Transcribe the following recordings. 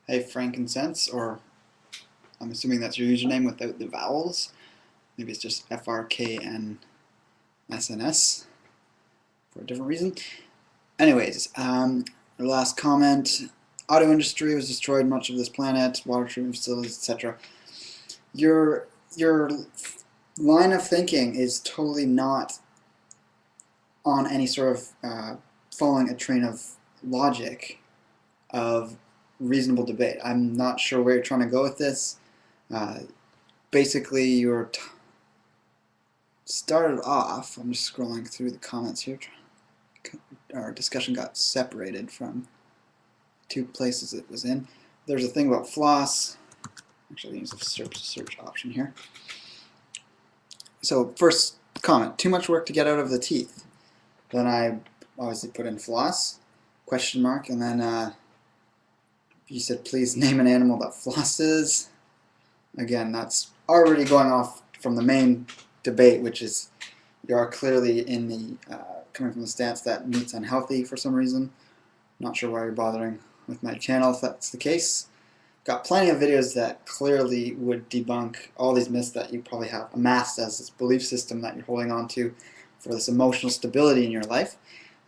Hey Frnknsns, or I'm assuming that's your username without the vowels. Maybe it's just Frnknsns for a different reason. Anyways, our last comment. Auto industry was destroyed much of this planet, water treatment facilities, etc. Your line of thinking is totally not on any sort of following a train of logic of reasonable debate. I'm not sure where you're trying to go with this. Basically, you're started off, I'm just scrolling through the comments here. Our discussion got separated from two places it was in. There's a thing about floss. Actually, use the search option here. So first comment, too much work to get out of the teeth. Then I obviously put in floss, question mark, and then you said please name an animal that flosses. Again, that's already going off from the main debate, which is you are clearly in the coming from the stance that meat's unhealthy for some reason. Not sure why you're bothering with my channel if that's the case. Got plenty of videos that clearly would debunk all these myths that you probably have amassed as this belief system that you're holding on to for this emotional stability in your life.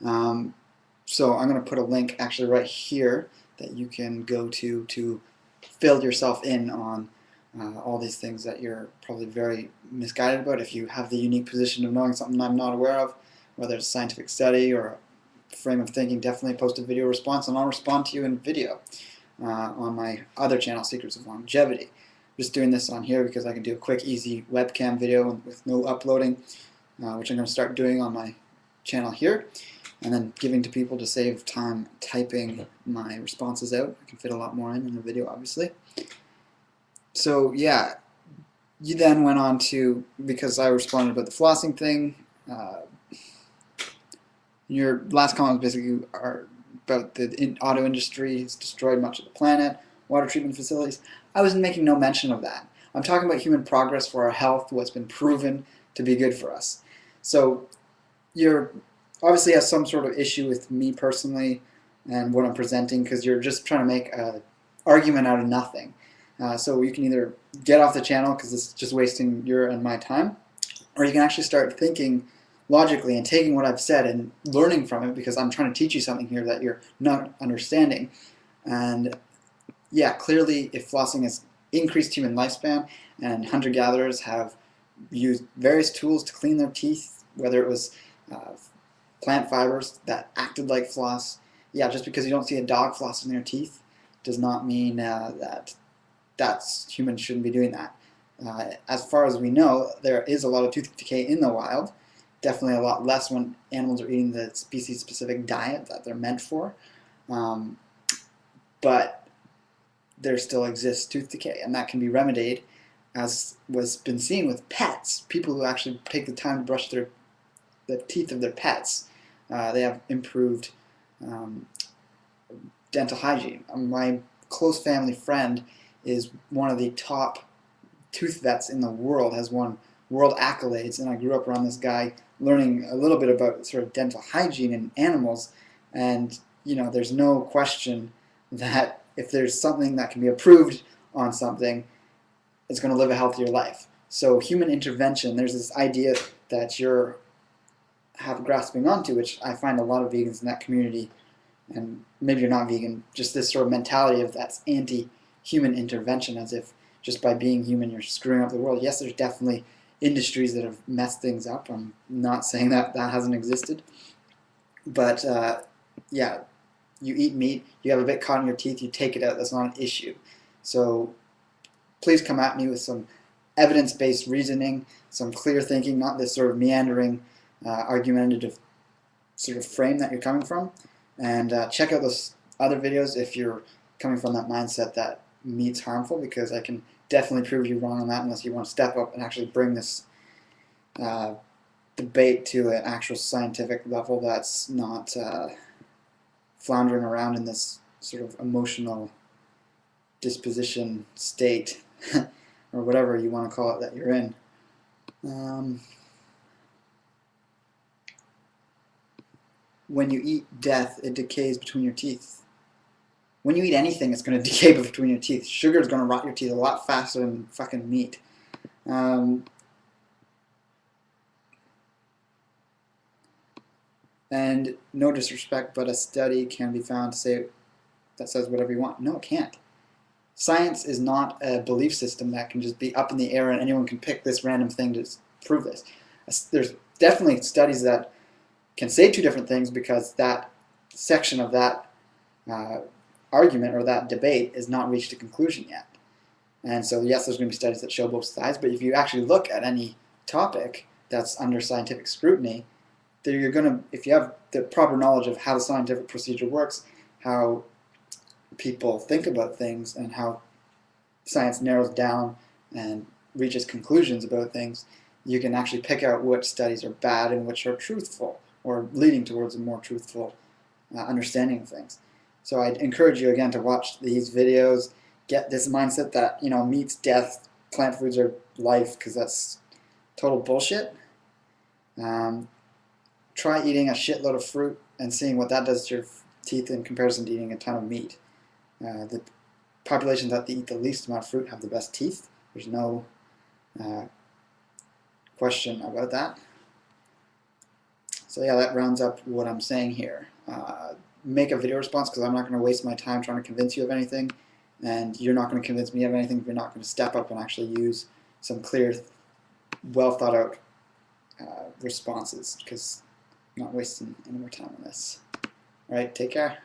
So I'm going to put a link actually right here that you can go to fill yourself in on all these things that you're probably very misguided about. If you have the unique position of knowing something I'm not aware of, whether it's a scientific study or a frame of thinking, definitely post a video response and I'll respond to you in video on my other channel, Secrets of Longevity. I'm just doing this on here because I can do a quick, easy webcam video with no uploading, which I'm going to start doing on my channel here, and then giving to people to save time typing my responses out. I can fit a lot more in the video, obviously. So yeah, you then went on to, because I responded about the flossing thing, your last comment was basically about the auto industry has destroyed much of the planet, water treatment facilities. I was making no mention of that. I'm talking about human progress for our health, what's been proven to be good for us. So you're obviously have some sort of issue with me personally and what I'm presenting because you're just trying to make an argument out of nothing. So you can either get off the channel because it's just wasting your and my time, or you can actually start thinking logically and taking what I've said and learning from it, because I'm trying to teach you something here that you're not understanding. And yeah, clearly if flossing has increased human lifespan and hunter-gatherers have used various tools to clean their teeth, whether it was plant fibers that acted like floss, yeah, just because you don't see a dog flossing their teeth does not mean that humans shouldn't be doing that. As far as we know, there is a lot of tooth decay in the wild. Definitely a lot less when animals are eating the species-specific diet that they're meant for. But there still exists tooth decay, and that can be remedied, as was been seen with pets. People who actually take the time to brush the teeth of their pets, they have improved dental hygiene. My close family friend is one of the top tooth vets in the world, has won world accolades, and I grew up around this guy learning a little bit about sort of dental hygiene in animals, and you know, there's no question that if there's something that can be approved on something, it's going to live a healthier life. So human intervention, there's this idea that you're grasping onto, which I find a lot of vegans in that community, and maybe you're not vegan, just this sort of mentality of that's anti-human intervention, as if just by being human you're screwing up the world. Yes, there's definitely industries that have messed things up. I'm not saying that that hasn't existed. But yeah, you eat meat, you have a bit caught in your teeth, you take it out, that's not an issue. So please come at me with some evidence-based reasoning, some clear thinking, not this sort of meandering, argumentative sort of frame that you're coming from. And check out those other videos if you're coming from that mindset that meat's harmful, because I can definitely prove you wrong on that, unless you want to step up and actually bring this debate to an actual scientific level that's not floundering around in this sort of emotional disposition state or whatever you want to call it that you're in. When you eat death, it decays between your teeth. when you eat anything, it's going to decay between your teeth. Sugar is going to rot your teeth a lot faster than fucking meat. And no disrespect, but a study can be found to say that says whatever you want. No, it can't. Science is not a belief system that can just be up in the air and anyone can pick this random thing to prove this. There's definitely studies that can say two different things because that section of that argument or that debate is not reached a conclusion yet. And so yes, there's going to be studies that show both sides, but if you actually look at any topic that's under scientific scrutiny, you're going to, if you have the proper knowledge of how the scientific procedure works, how people think about things, and how science narrows down and reaches conclusions about things, you can actually pick out which studies are bad and which are truthful or leading towards a more truthful understanding of things. So I'd encourage you again to watch these videos, get this mindset that, you know, meat's death, plant foods are life, because that's total bullshit. Try eating a shitload of fruit and seeing what that does to your teeth in comparison to eating a ton of meat. The populations that eat the least amount of fruit have the best teeth. There's no question about that. So yeah, that rounds up what I'm saying here. Make a video response because I'm not going to waste my time trying to convince you of anything, and you're not going to convince me of anything if you're not going to step up and actually use some clear, well thought out responses, because I'm not wasting any more time on this. Alright, take care.